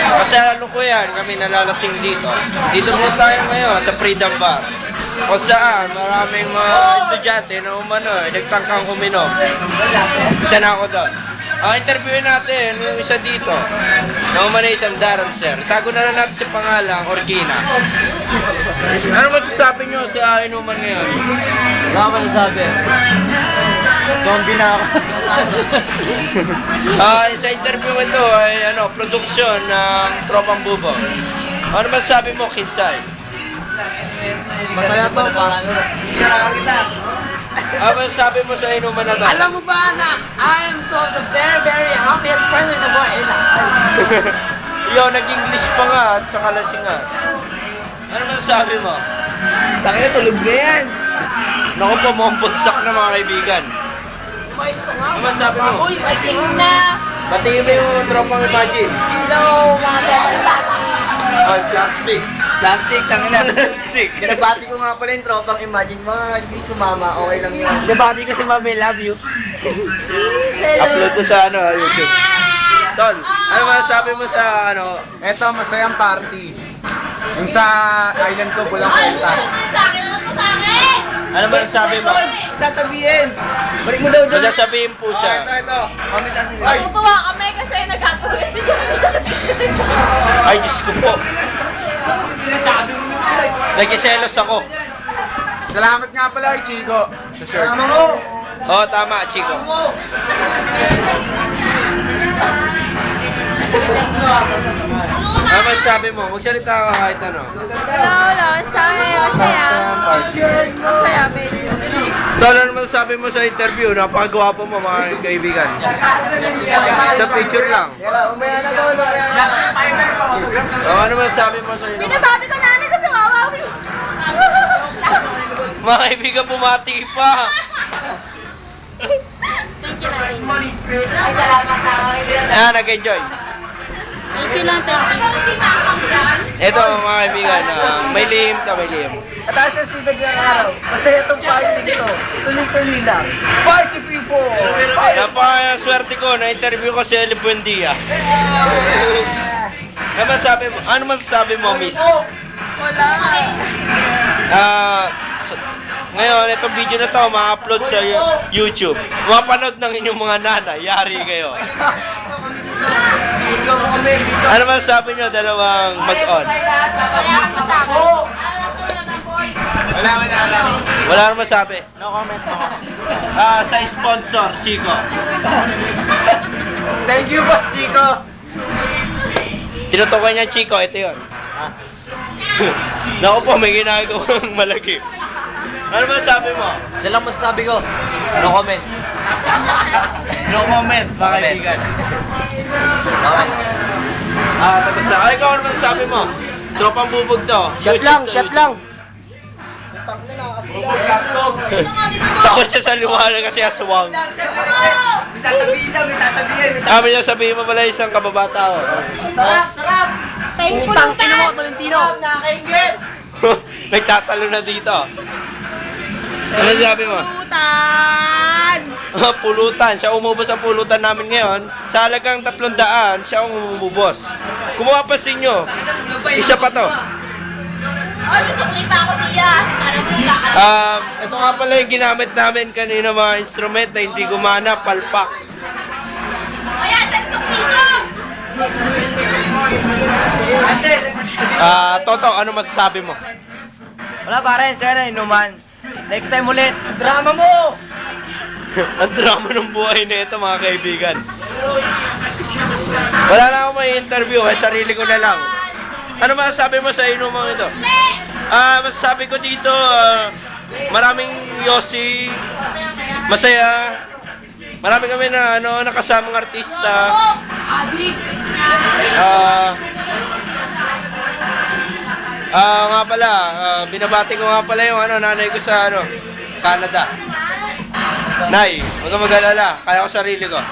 Kasalukuyan kami nalalasing dito. Dito po tayo ngayon sa Freedom Bar. Kung saan maraming mga estudyante na nagtangkang uminom. Isa na ako doon. Interviewin natin yung isa dito. Na isang Darren Sir. Tago na lang natin si pangalang Orgina. Ano masasabi nyo sa inuman ngayon? Wala ka masasabi. Zombie na ako. Sa interview ito ay produksyon ng Tropang Bubong. Ano masasabi mo, Kinsay? Masaya to. Isara kita. Ano masasabi mo sa inuman na to? Alam mo ba na I am so the very, very happiest person in the world. Yo, nag-English pa nga at saka lasingan. Ano masasabi mo? Takina, tulog na yan. Naku po, mambagsak na mga kaibigan. Mais ko nga. Ano masasabi mo? Uy, kasi na. Batiin mo yung Tropang Imagine. Hello, mga tropa. Plastic. Plastic, tangina. Plastic. Nagbati ko nga pala yung tropang Imagine. Mga hindi sumama, okay lang yun. Nabati ko si Mami, love you. Upload ko sa YouTube. Tol, ano masasabi mo sa Eto, masayang party. Yung sa island ko, Bulang Kwenta. Ano masasabi mo? Sasabihin. Balik mo daw dyan. Masasabihin po siya. Ito. Mami, sasabihin. Natutuwa kami kasi nagkatuloy si Johnny. Ay, Diyos ko po. Nagkiselos ako. Salamat nga pala kay Chico sa shirt. Tama mo. Oo, tama, Chico. Ano masasabi mo? Magsalita ka kahit ano. Wala, masaya. Masaya, medyo. Tol, ano masasabi mo sa interview? Napakagwapo mo, mga kaibigan. Sa picture lang. Umaya na daw. Ano masasabi mo sa inyo? Binabati ko nanay ko sa wawawi. Mga kaibigan, bumati pa. Thank you, nanay. Ay, salamat ako. Nag-enjoy. Thank you lang, thank you. Ito, mga kaibigan, may lihim to, may lihim. Ataas na sidag ng araw. Masaya itong party dito. Tuloy-tuloy lang. Party people! Napakaswerte ko, na-interview ko si Eli Buendia. Ano masasabi mo, miss? Wala. Ngayon, itong video na to, ma-upload sa YouTube. Mapanood ng inyong mga nanay, yari kayo. Ano masasabi nyo, dalawang mag-on? Wala. Wala naman masabi. No comment, no comment. Sa sponsor, Chico. Thank you, Boss Chico. Tinutukoy niya, Chico, ito yun. Naku po, may ginagawang malaki. Ano masasabi mo? Isa lang masasabi ko. No comment. No comment, mga kaibigan. Okay. Tapos na. Ay, ikaw ano masasabi mo? Tropang bubog to. Shot lang. Takot siya sa liwanag kasi aswang. May sasabihin. May sasabihin mo pala isang kababata. Sarap! Painful Ino mo, Tolentino. Nakakaingit. Nagtatalo na dito. Ano sabi mo? Pulutan. Pulutan. Siya umubos ang pulutan namin ngayon. Sa halagang 300, siya ang umubos. Kumuha pa sa inyo. Isa pa to. Ay, sukli pa ako niya. Alam mo yung Ito nga pala yung ginamit namin kanina mga instrument na hindi gumana, palpak. Ayan, sa sukli ko. Toto, ano masasabi mo? Wala pare, sana inuman. Next time ulit. Drama mo! Ang drama ng buhay na ito, mga kaibigan. Wala na akong may interview, sarili ko na lang. Ano masasabi mo sa inumang ito? Masasabi ko dito, maraming yosi, masaya. Marami kami na nakasamang artista. Nga pala, binabati ko nga pala yung nanay ko sa Canada. Nay, huwag kang mag-alala, kaya ko sarili ko.